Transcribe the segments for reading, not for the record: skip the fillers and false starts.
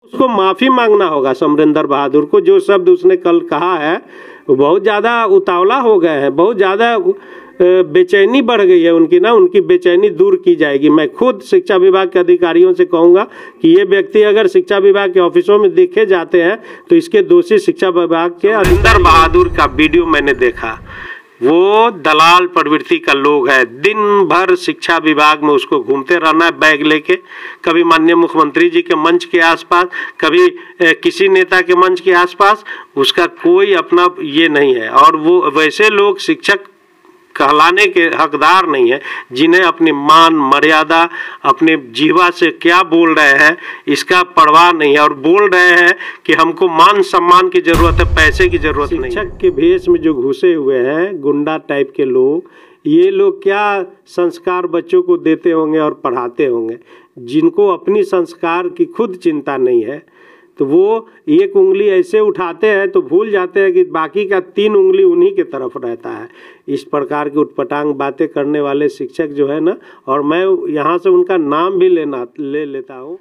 उसको माफ़ी मांगना होगा समरेंद्र बहादुर को। जो शब्द उसने कल कहा है वो बहुत ज़्यादा उतावला हो गए हैं, बहुत ज़्यादा बेचैनी बढ़ गई है उनकी ना, उनकी बेचैनी दूर की जाएगी। मैं खुद शिक्षा विभाग के अधिकारियों से कहूँगा कि ये व्यक्ति अगर शिक्षा विभाग के ऑफिसों में देखे जाते हैं तो इसके दोषी शिक्षा विभाग के समरेंद्र बहादुर का वीडियो मैंने देखा। वो दलाल प्रवृत्ति का लोग है, दिन भर शिक्षा विभाग में उसको घूमते रहना है बैग लेके, कभी माननीय मुख्यमंत्री जी के मंच के आसपास, कभी किसी नेता के मंच के आसपास, उसका कोई अपना ये नहीं है। और वो वैसे लोग शिक्षक कहलाने के हकदार नहीं है जिन्हें अपनी मान मर्यादा अपने जीवा से क्या बोल रहे हैं इसका परवाह नहीं है, और बोल रहे हैं कि हमको मान सम्मान की जरूरत है, पैसे की जरूरत नहीं है। शिक्षक के भेष में जो घुसे हुए हैं गुंडा टाइप के लोग, ये लोग क्या संस्कार बच्चों को देते होंगे और पढ़ाते होंगे, जिनको अपनी संस्कार की खुद चिंता नहीं है। तो वो एक उंगली ऐसे उठाते हैं तो भूल जाते हैं कि बाकी का 3 उंगली उन्हीं के तरफ रहता है। इस प्रकार की उटपटांग बातें करने वाले शिक्षक जो है ना, और मैं यहाँ से उनका नाम भी ले लेता हूँ।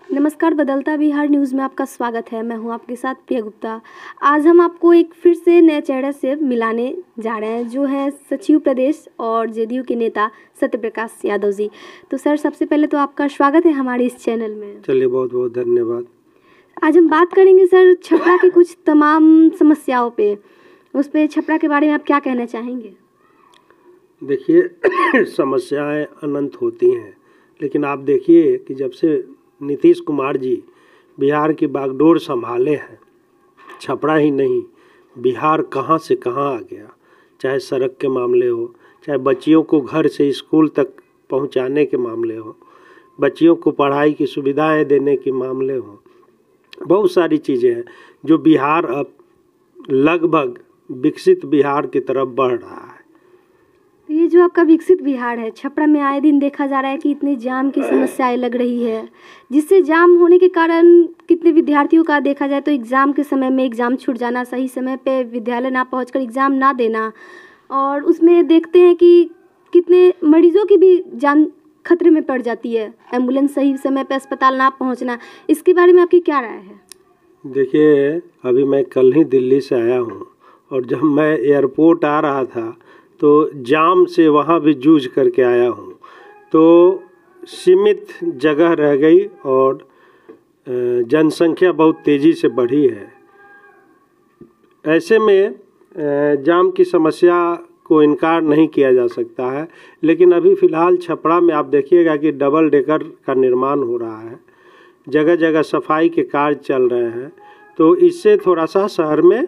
नमस्कार, बदलता बिहार न्यूज़ में आपका स्वागत है। मैं हूँ आपके साथ प्रिया गुप्ता। आज हम आपको एक फिर से नए चेहरे से मिलाने जा रहे हैं, जो है सचिव प्रदेश और जेडीयू के नेता सत्यप्रकाश यादव जी। तो सर, सबसे पहले तो आपका स्वागत है हमारे इस चैनल में। चलिए, बहुत बहुत धन्यवाद। आज हम बात करेंगे सर छपरा की कुछ तमाम समस्याओं पे, उस पे छपरा के बारे में आप क्या कहना चाहेंगे? देखिए समस्याएं अनंत होती हैं, लेकिन आप देखिए कि जब से नीतीश कुमार जी बिहार की बागडोर संभाले हैं, छपरा ही नहीं बिहार कहाँ से कहाँ आ गया। चाहे सड़क के मामले हो, चाहे बच्चियों को घर से स्कूल तक पहुँचाने के मामले हो, बच्चियों को पढ़ाई की सुविधाएं देने के मामले हो, बहुत सारी चीज़ें हैं जो बिहार अब लगभग विकसित बिहार की तरफ बढ़ रहा है। ये जो आपका विकसित बिहार है, छपरा में आए दिन देखा जा रहा है कि इतनी जाम की समस्याएं लग रही है, जिससे जाम होने के कारण कितने विद्यार्थियों का देखा जाए तो एग्ज़ाम के समय में एग्ज़ाम छूट जाना, सही समय पे विद्यालय ना पहुंचकर एग्ज़ाम ना देना, और उसमें देखते हैं कि कितने मरीजों की भी जान खतरे में पड़ जाती है, एम्बुलेंस सही समय पे अस्पताल ना पहुंचना। इसके बारे में आपकी क्या राय है? देखिए, अभी मैं कल ही दिल्ली से आया हूं, और जब मैं एयरपोर्ट आ रहा था तो जाम से वहां भी जूझ करके आया हूं। तो सीमित जगह रह गई और जनसंख्या बहुत तेज़ी से बढ़ी है। ऐसे में जाम की समस्या को इनकार नहीं किया जा सकता है, लेकिन अभी फ़िलहाल छपरा में आप देखिएगा कि डबल डेकर का निर्माण हो रहा है, जगह जगह सफाई के कार्य चल रहे हैं। तो इससे थोड़ा सा शहर में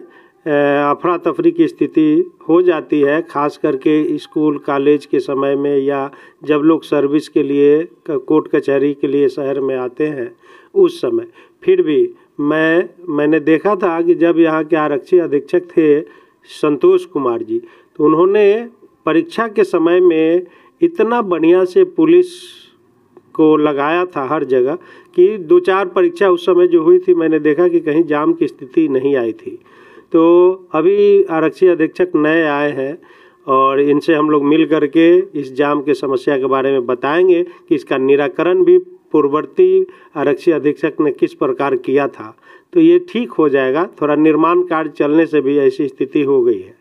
अफरा तफरी की स्थिति हो जाती है, खास करके स्कूल कॉलेज के समय में, या जब लोग सर्विस के लिए कोर्ट कचहरी के लिए शहर में आते हैं उस समय। फिर भी मैंने देखा था कि जब यहाँ के आरक्षी अधीक्षक थे संतोष कुमार जी, तो उन्होंने परीक्षा के समय में इतना बढ़िया से पुलिस को लगाया था हर जगह कि 2-4 परीक्षा उस समय जो हुई थी मैंने देखा कि कहीं जाम की स्थिति नहीं आई थी। तो अभी आरक्षी अधीक्षक नए आए हैं और इनसे हम लोग मिल करके इस जाम के समस्या के बारे में बताएंगे कि इसका निराकरण भी पूर्ववर्ती आरक्षी अधीक्षक ने किस प्रकार किया था। तो ये ठीक हो जाएगा। थोड़ा निर्माण कार्य चलने से भी ऐसी स्थिति हो गई है।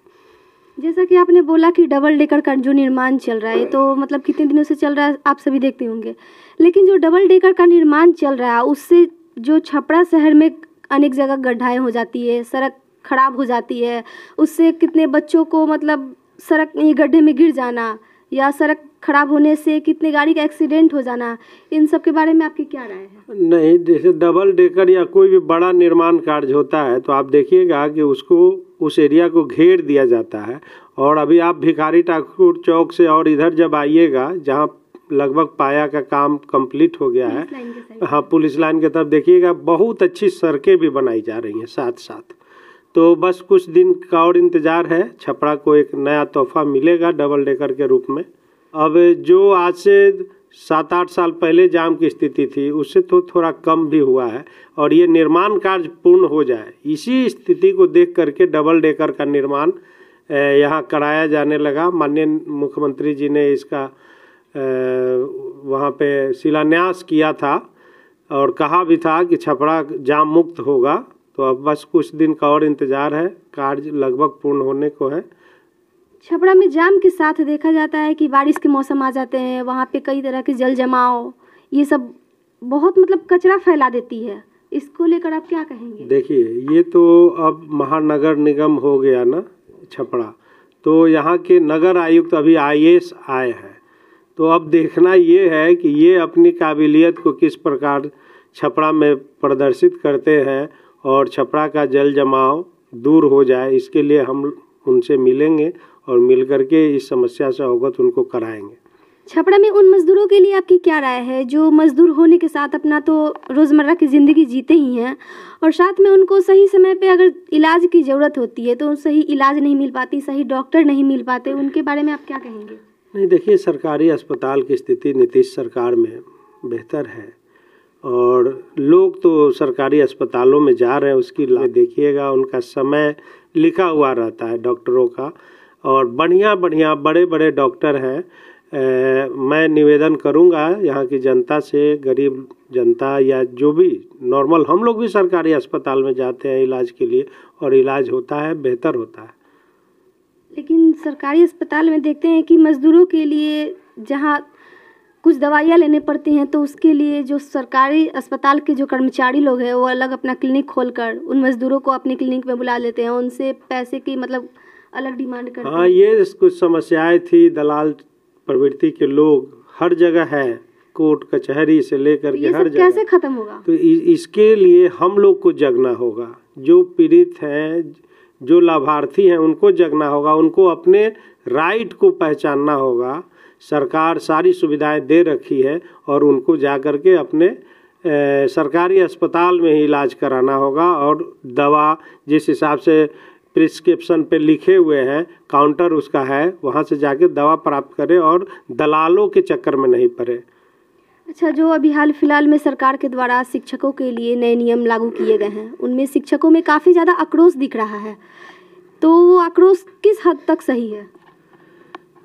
जैसा कि आपने बोला कि डबल डेकर का जो निर्माण चल रहा है, तो मतलब कितने दिनों से चल रहा है आप सभी देखते होंगे, लेकिन जो डबल डेकर का निर्माण चल रहा है उससे जो छपरा शहर में अनेक जगह गड्ढाएं हो जाती है, सड़क खराब हो जाती है, उससे कितने बच्चों को मतलब सड़क गड्ढे में गिर जाना या सड़क खराब होने से कितने गाड़ी का एक्सीडेंट हो जाना, इन सब के बारे में आपकी क्या राय है? नहीं, जैसे डबल डेकर या कोई भी बड़ा निर्माण कार्य होता है तो आप देखिएगा कि उसको उस एरिया को घेर दिया जाता है। और अभी आप भिखारी ठाकुर चौक से और इधर जब आइएगा जहाँ लगभग पाया का काम कंप्लीट हो गया है, हाँ, पुलिस लाइन की तरफ देखिएगा, बहुत अच्छी सड़कें भी बनाई जा रही हैं साथ साथ। तो बस कुछ दिन का और इंतज़ार है, छपरा को एक नया तोहफा मिलेगा डबल डेकर के रूप में। अब जो आज से 7-8 साल पहले जाम की स्थिति थी उससे तो थोड़ा कम भी हुआ है, और ये निर्माण कार्य पूर्ण हो जाए, इसी स्थिति को देख करके डबल डेकर का निर्माण यहाँ कराया जाने लगा। माननीय मुख्यमंत्री जी ने इसका वहाँ पे शिलान्यास किया था। और कहा भी था कि छपरा जाम मुक्त होगा। तो अब बस कुछ दिन का और इंतज़ार है, कार्य लगभग पूर्ण होने को है। छपरा में जाम के साथ देखा जाता है कि बारिश के मौसम आ जाते हैं, वहाँ पे कई तरह के जल जमाव, ये सब बहुत मतलब कचरा फैला देती है। इसको लेकर आप क्या कहेंगे? देखिए, ये तो अब महानगर निगम हो गया ना छपरा, तो यहाँ के नगर आयुक्त अभी IAS आए हैं। तो अब देखना ये है कि ये अपनी काबिलियत को किस प्रकार छपरा में प्रदर्शित करते हैं और छपरा का जल जमाव दूर हो जाए। इसके लिए हम उनसे मिलेंगे और मिल करके इस समस्या से अवगत उनको कराएंगे। छपरा में उन मजदूरों के लिए आपकी क्या राय है जो मजदूर होने के साथ अपना तो रोज़मर्रा की ज़िंदगी जीते ही हैं और साथ में उनको सही समय पे अगर इलाज की ज़रूरत होती है तो सही इलाज नहीं मिल पाती, सही डॉक्टर नहीं मिल पाते, उनके बारे में आप क्या कहेंगे? नहीं, देखिए, सरकारी अस्पताल की स्थिति नीतीश सरकार में बेहतर है और लोग तो सरकारी अस्पतालों में जा रहे हैं। उसकी देखिएगा, उनका समय लिखा हुआ रहता है डॉक्टरों का और बढ़िया बढ़िया बड़े बड़े डॉक्टर हैं। मैं निवेदन करूंगा यहाँ की जनता से, गरीब जनता या जो भी नॉर्मल, हम लोग भी सरकारी अस्पताल में जाते हैं इलाज के लिए और इलाज होता है, बेहतर होता है। लेकिन सरकारी अस्पताल में देखते हैं कि मजदूरों के लिए जहाँ कुछ दवाइयाँ लेने पड़ती हैं तो उसके लिए जो सरकारी अस्पताल के जो कर्मचारी लोग हैं वो अलग अपना क्लिनिक खोलकर उन मजदूरों को अपनी क्लिनिक में बुला लेते हैं, उनसे पैसे की मतलब अलग डिमांड करते हैं। हाँ, ये कुछ समस्याएं थी। दलाल प्रवृत्ति के लोग हर जगह है, कोर्ट कचहरी से लेकर के हर जगह। कैसे खत्म होगा? तो इसके लिए हम लोग को जगना होगा। जो पीड़ित हैं, जो लाभार्थी हैं, उनको जगना होगा, उनको अपने राइट को पहचानना होगा। सरकार सारी सुविधाएं दे रखी है और उनको जा कर के अपने सरकारी अस्पताल में ही इलाज कराना होगा और दवा जिस हिसाब से प्रिस्क्रिप्शन पे लिखे हुए हैं, काउंटर उसका है, वहाँ से जाके दवा प्राप्त करें और दलालों के चक्कर में नहीं पड़े। अच्छा, जो अभी हाल फिलहाल में सरकार के द्वारा शिक्षकों के लिए नए नियम लागू किए गए हैं, उनमें शिक्षकों में काफ़ी ज़्यादा आक्रोश दिख रहा है, तो वो आक्रोश किस हद तक सही है?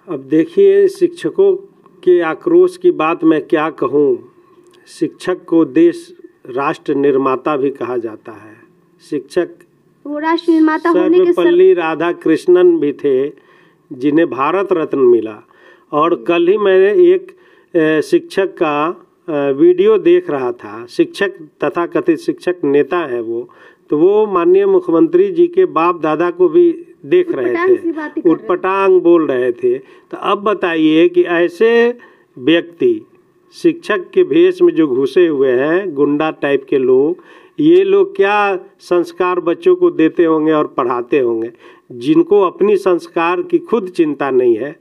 अब देखिए, शिक्षकों के आक्रोश की बात मैं क्या कहूँ। शिक्षक को देश राष्ट्र निर्माता भी कहा जाता है। शिक्षक वो राष्ट्र निर्माता होने के सर्वपल्ली राधाकृष्णन भी थे जिन्हें भारत रत्न मिला। और कल ही मैंने एक शिक्षक का वीडियो देख रहा था। शिक्षक तथा कथित शिक्षक नेता है वो, तो वो माननीय मुख्यमंत्री जी के बाप दादा को भी देख रहे थे, उटपटांग बोल रहे थे। तो अब बताइए कि ऐसे व्यक्ति शिक्षक के भेष में जो घुसे हुए हैं, गुंडा टाइप के लोग, ये लोग क्या संस्कार बच्चों को देते होंगे और पढ़ाते होंगे, जिनको अपनी संस्कार की खुद चिंता नहीं है।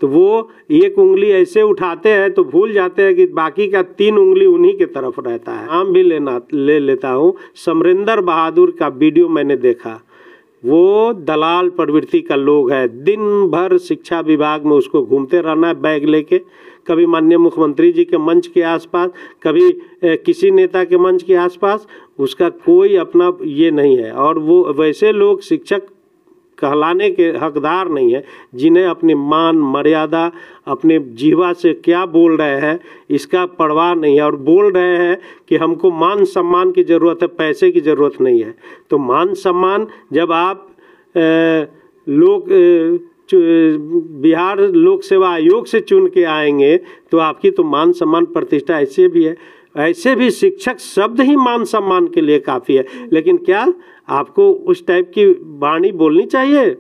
तो वो एक उंगली ऐसे उठाते हैं तो भूल जाते हैं कि बाकी का 3 उंगली उन्हीं के तरफ रहता है। नाम भी ले लेता हूँ, समरिंदर बहादुर का वीडियो मैंने देखा। वो दलाल प्रवृत्ति का लोग है, दिन भर शिक्षा विभाग में उसको घूमते रहना है बैग लेके, कभी माननीय मुख्यमंत्री जी के मंच के आसपास, कभी किसी नेता के मंच के आसपास, उसका कोई अपना ये नहीं है। और वो वैसे लोग शिक्षक कहलाने के हकदार नहीं है, जिन्हें अपनी मान मर्यादा, अपने जीवा से क्या बोल रहे हैं इसका परवाह नहीं है, और बोल रहे हैं कि हमको मान सम्मान की ज़रूरत है, पैसे की ज़रूरत नहीं है। तो मान सम्मान जब आप बिहार लोक सेवा आयोग से चुन के आएंगे तो आपकी तो मान सम्मान प्रतिष्ठा ऐसे भी है। ऐसे भी शिक्षक शब्द ही मान सम्मान के लिए काफ़ी है, लेकिन क्या आपको उस टाइप की वाणी बोलनी चाहिए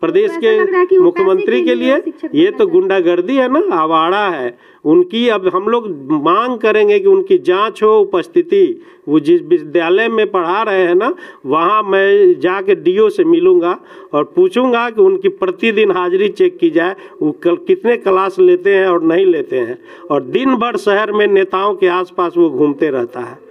प्रदेश के मुख्यमंत्री के लिए? ये तो गुंडागर्दी है ना, आवाड़ा है उनकी। अब हम लोग मांग करेंगे कि उनकी जांच हो, उपस्थिति। वो जिस विद्यालय में पढ़ा रहे हैं ना, वहाँ मैं जाके DO से मिलूंगा और पूछूंगा कि उनकी प्रतिदिन हाजिरी चेक की जाए, वो कितने क्लास लेते हैं और नहीं लेते हैं। और दिन भर शहर में नेताओं के आसपास वो घूमते रहता है।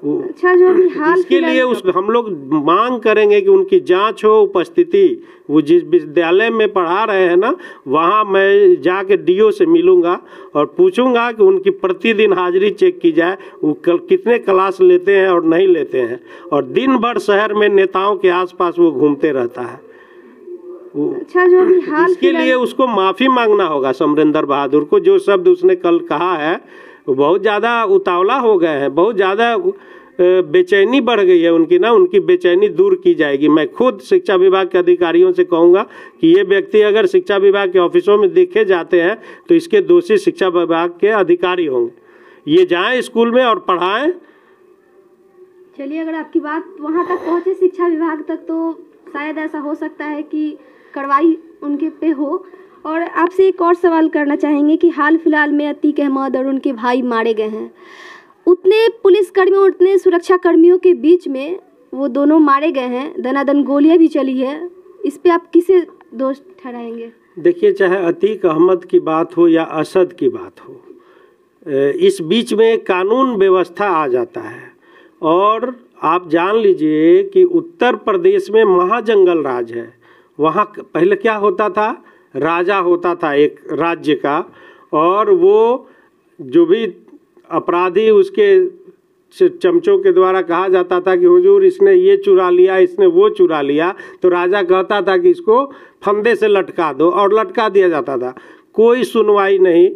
अच्छा, जो भी हाल इसके लिए हम लोग मांग करेंगे कि उनकी जांच हो, उपस्थिति। वो जिस विद्यालय में पढ़ा रहे हैं ना, वहाँ मैं जाके DO से मिलूंगा और पूछूंगा कि उनकी प्रतिदिन हाजिरी चेक की जाए, वो कितने क्लास लेते हैं और नहीं लेते हैं। और दिन भर शहर में नेताओं के आसपास वो घूमते रहता है। अच्छा, जो भी हाल इसके लिए उसको माफ़ी मांगना होगा समरिंदर बहादुर को। जो शब्द उसने कल कहा है वो बहुत ज़्यादा उतावला हो गए हैं, बहुत ज़्यादा बेचैनी बढ़ गई है उनकी ना, उनकी बेचैनी दूर की जाएगी। मैं खुद शिक्षा विभाग के अधिकारियों से कहूँगा कि ये व्यक्ति अगर शिक्षा विभाग के ऑफिसों में देखे जाते हैं तो इसके दोषी शिक्षा विभाग के अधिकारी होंगे। ये जाएं स्कूल में और पढ़ाएं। चलिए, अगर आपकी बात वहाँ तक पहुँचे शिक्षा विभाग तक तो शायद ऐसा हो सकता है कि कार्रवाई उनके पे हो। और आपसे एक और सवाल करना चाहेंगे कि हाल फिलहाल में अतीक अहमद और उनके भाई मारे गए हैं, उतने पुलिसकर्मियों उतने सुरक्षा कर्मियों के बीच में वो दोनों मारे गए हैं, दनादन गोलियां भी चली है, इस पे आप किसे दोष ठहराएंगे? देखिए, चाहे अतीक अहमद की बात हो या असद की बात हो, इस बीच में कानून व्यवस्था आ जाता है। और आप जान लीजिए कि उत्तर प्रदेश में महाजंगल राज है। वहाँ पहले क्या होता था, राजा होता था एक राज्य का, और वो जो भी अपराधी उसके चमचों के द्वारा कहा जाता था कि हुजूर इसने ये चुरा लिया, इसने वो चुरा लिया, तो राजा कहता था कि इसको फंदे से लटका दो, और लटका दिया जाता था। कोई सुनवाई नहीं।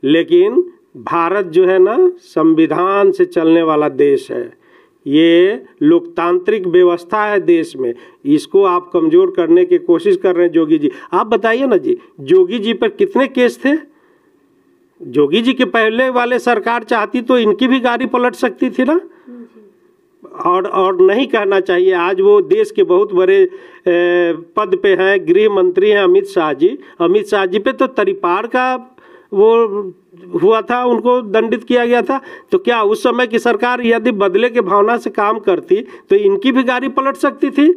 लेकिन भारत जो है ना, संविधान से चलने वाला देश है, ये लोकतांत्रिक व्यवस्था है देश में, इसको आप कमज़ोर करने की कोशिश कर रहे हैं जोगी जी। आप बताइए ना जी, जोगी जी पर कितने केस थे? जोगी जी के पहले वाले सरकार चाहती तो इनकी भी गाड़ी पलट सकती थी ना। और नहीं कहना चाहिए, आज वो देश के बहुत बड़े पद पे हैं, गृह मंत्री हैं अमित शाह जी। अमित शाह जी पे तो तरीपार का वो हुआ था, उनको दंडित किया गया था। तो क्या उस समय की सरकार यदि बदले के भावना से काम करती तो इनकी भी गाड़ी पलट सकती थी?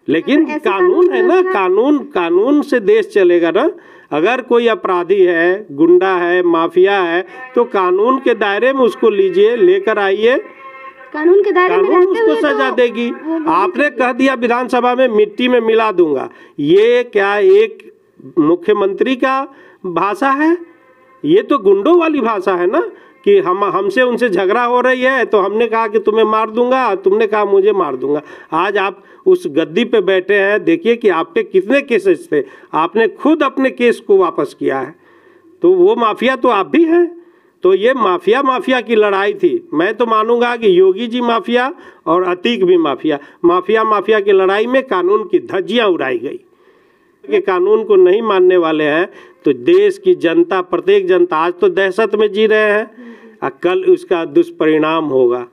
लेकिन कानून है ना, कानून से देश चलेगा ना। अगर कोई अपराधी है, गुंडा है, माफिया है, तो कानून के दायरे में उसको लीजिए, लेकर आइए, कानून के दायरे में रहते उसको सजा देगी। आपने कह दिया विधानसभा में मिट्टी में मिला दूंगा, ये क्या एक मुख्यमंत्री का भाषा है? ये तो गुंडों वाली भाषा है ना, कि हमसे उनसे झगड़ा हो रही है तो हमने कहा कि तुम्हें मार दूंगा, तुमने कहा मुझे मार दूंगा। आज आप उस गद्दी पे बैठे हैं, देखिए कि आप पे कितने केसेस थे, आपने खुद अपने केस को वापस किया है। तो वो माफिया तो आप भी हैं। तो ये माफिया की लड़ाई थी। मैं तो मानूंगा कि योगी जी माफिया और अतीक भी माफिया की लड़ाई में कानून की धज्जियां उड़ाई गई। कि कानून को नहीं मानने वाले हैं तो देश की जनता, प्रत्येक जनता आज तो दहशत में जी रहे हैं, और कल उसका दुष्परिणाम होगा।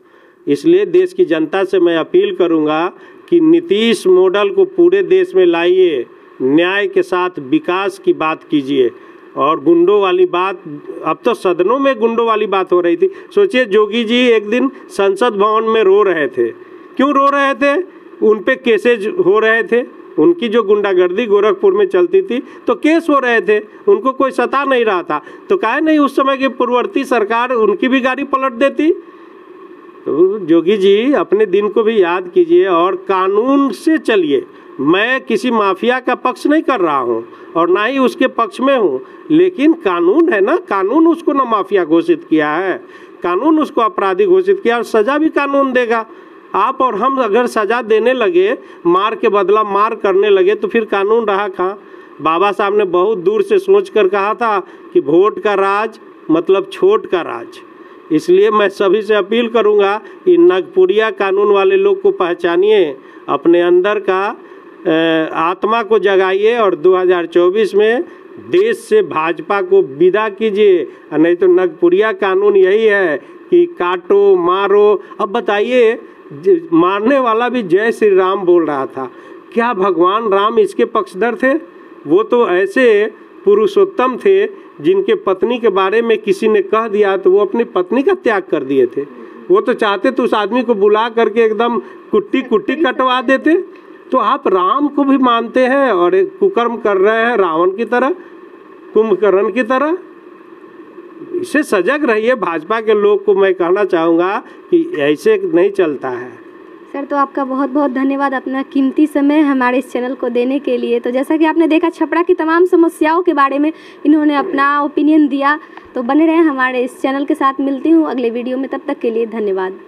इसलिए देश की जनता से मैं अपील करूंगा कि नीतीश मॉडल को पूरे देश में लाइए, न्याय के साथ विकास की बात कीजिए। और गुंडों वाली बात, अब तो सदनों में गुंडों वाली बात हो रही थी। सोचिए, जोगी जी एक दिन संसद भवन में रो रहे थे। क्यों रो रहे थे? उन पे केसेज हो रहे थे, उनकी जो गुंडागर्दी गोरखपुर में चलती थी तो केस हो रहे थे, उनको कोई सता नहीं रहा था। तो काहे नहीं उस समय की पूर्ववर्ती सरकार उनकी भी गाड़ी पलट देती? तो जोगी जी अपने दिन को भी याद कीजिए और कानून से चलिए। मैं किसी माफिया का पक्ष नहीं कर रहा हूँ और ना ही उसके पक्ष में हूँ, लेकिन कानून है ना, कानून उसको ना माफिया घोषित किया है, कानून उसको अपराधी घोषित किया और सजा भी कानून देगा। आप और हम अगर सजा देने लगे, मार के बदला मार करने लगे, तो फिर कानून रहा कहाँ? बाबा साहब ने बहुत दूर से सोच कर कहा था कि वोट का राज मतलब छोट का राज। इसलिए मैं सभी से अपील करूंगा कि नगपुरिया कानून वाले लोग को पहचानिए, अपने अंदर का आत्मा को जगाइए और 2024 में देश से भाजपा को विदा कीजिए। नहीं तो नगपुरिया कानून यही है कि काटो मारो। अब बताइए, मारने वाला भी जय श्री राम बोल रहा था, क्या भगवान राम इसके पक्षधर थे? वो तो ऐसे पुरुषोत्तम थे जिनके पत्नी के बारे में किसी ने कह दिया तो वो अपनी पत्नी का त्याग कर दिए थे। वो तो चाहते तो उस आदमी को बुला करके एकदम कुट्टी कुट्टी कटवा देते। तो आप राम को भी मानते हैं और एक कुकर्म कर रहे हैं रावण की तरह, कुंभकर्ण की तरह। इससे सजग रहिए। भाजपा के लोग को मैं कहना चाहूँगा कि ऐसे नहीं चलता है। सर, तो आपका बहुत बहुत धन्यवाद अपना कीमती समय हमारे इस चैनल को देने के लिए। तो जैसा कि आपने देखा, छपरा की तमाम समस्याओं के बारे में इन्होंने अपना ओपिनियन दिया। तो बने रहें हमारे इस चैनल के साथ। मिलती हूँ अगले वीडियो में, तब तक के लिए धन्यवाद।